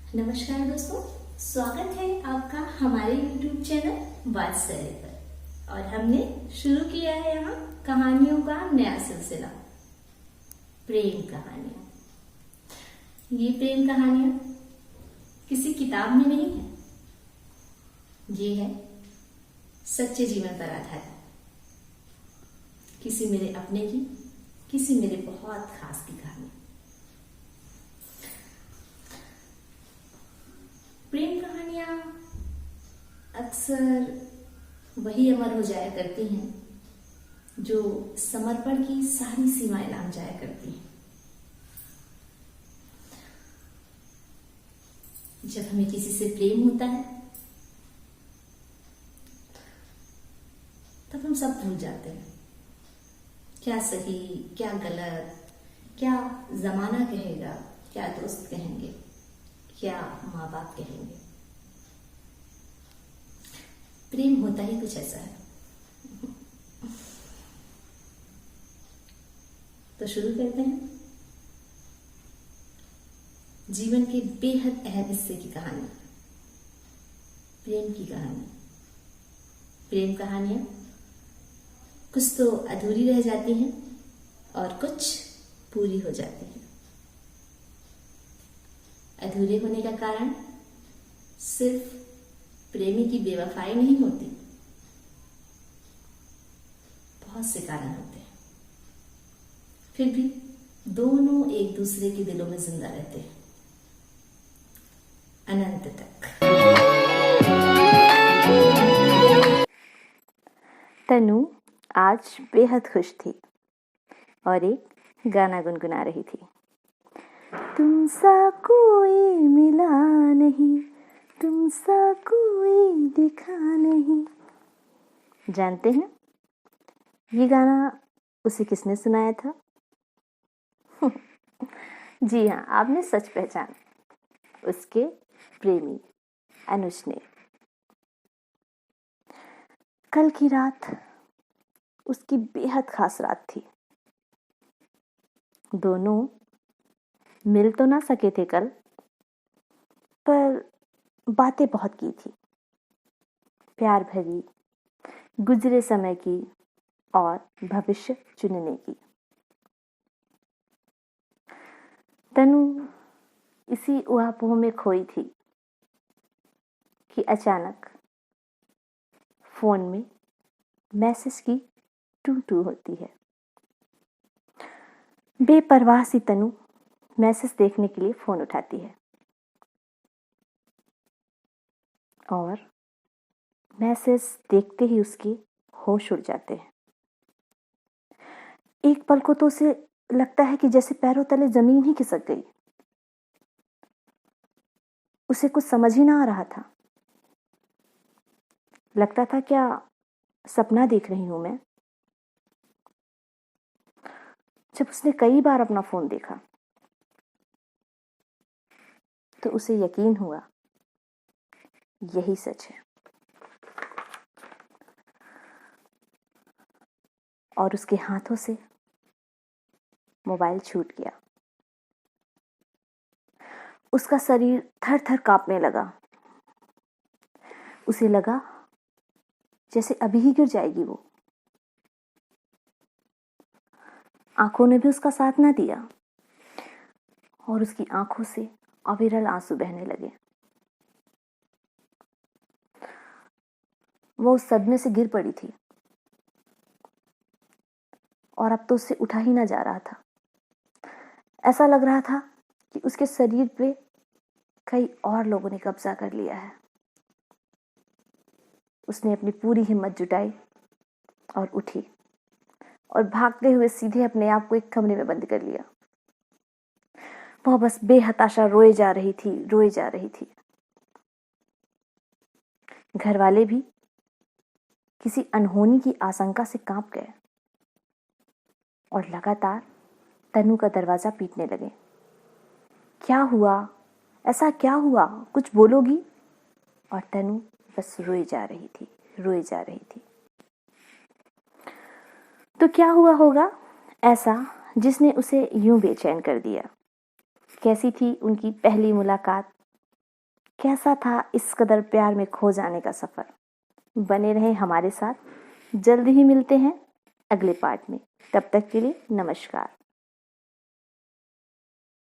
नमस्कार दोस्तों, स्वागत है आपका हमारे YouTube चैनल वात्सल्य पर। और हमने शुरू किया है यहाँ कहानियों का नया सिलसिला, प्रेम कहानियां। ये प्रेम कहानियां किसी किताब में नहीं है, ये है सच्चे जीवन पर आधारित, किसी मेरे अपने की, किसी मेरे बहुत खास की कहानी। प्रेम कहानियां अक्सर वही अमर हो जाया करती हैं जो समर्पण की सारी सीमाएं लांघ जाया करती हैं। जब हमें किसी से प्रेम होता है तब हम सब भूल जाते हैं, क्या सही क्या गलत, क्या जमाना कहेगा, क्या दोस्त कहेंगे, क्या माँ बाप कहेंगे। प्रेम होता ही कुछ ऐसा है। तो शुरू करते हैं जीवन के बेहद अहम हिस्से की कहानी, प्रेम की कहानी। प्रेम कहानियां कुछ तो अधूरी रह जाती हैं और कुछ पूरी हो जाती हैं। अधूरे होने का कारण सिर्फ प्रेमी की बेवफाई नहीं होती, बहुत से कारण होते हैं। फिर भी दोनों एक दूसरे के दिलों में जिंदा रहते हैं अनंत तक। तनु आज बेहद खुश थी और एक गाना गुनगुना रही थी। तुमसा कोई मिला नहीं, तुमसा कोई दिखा नहीं। जानते हैं ये गाना उसे किसने सुनाया था? जी हाँ, आपने सच पहचाना, उसके प्रेमी अनुज ने। कल की रात उसकी बेहद खास रात थी। दोनों मिल तो ना सके थे कल, पर बातें बहुत की थी, प्यार भरी, गुजरे समय की और भविष्य चुनने की। तनु इसी ऊहापोह में खोई थी कि अचानक फोन में मैसेज की टू टू होती है। बेपरवाह सी तनु मैसेज देखने के लिए फोन उठाती है और मैसेज देखते ही उसके होश उड़ जाते हैं। एक पल को तो उसे लगता है कि जैसे पैरों तले जमीन ही खिसक गई। उसे कुछ समझ ही ना आ रहा था। लगता था क्या सपना देख रही हूं मैं। जब उसने कई बार अपना फोन देखा तो उसे यकीन हुआ यही सच है। और उसके हाथों से मोबाइल छूट गया। उसका शरीर थर थर कांपने लगा। उसे लगा जैसे अभी ही गिर जाएगी वो। आंखों ने भी उसका साथ ना दिया और उसकी आंखों से अविरल आंसू बहने लगे। वो उस सदमे से गिर पड़ी थी और अब तो उससे उठा ही ना जा रहा था। ऐसा लग रहा था कि उसके शरीर पे कई और लोगों ने कब्जा कर लिया है। उसने अपनी पूरी हिम्मत जुटाई और उठी और भागते हुए सीधे अपने आप को एक कमरे में बंद कर लिया। वह बस बेहताशा रोए जा रही थी, रोए जा रही थी। घर वाले भी किसी अनहोनी की आशंका से कांप गए और लगातार तनु का दरवाजा पीटने लगे। क्या हुआ? ऐसा क्या हुआ? कुछ बोलोगी? और तनु बस रोई जा रही थी, रोई जा रही थी। तो क्या हुआ होगा ऐसा जिसने उसे यूं बेचैन कर दिया? कैसी थी उनकी पहली मुलाकात? कैसा था इस कदर प्यार में खो जाने का सफ़र। बने रहे हमारे साथ, जल्द ही मिलते हैं अगले पार्ट में। तब तक के लिए नमस्कार।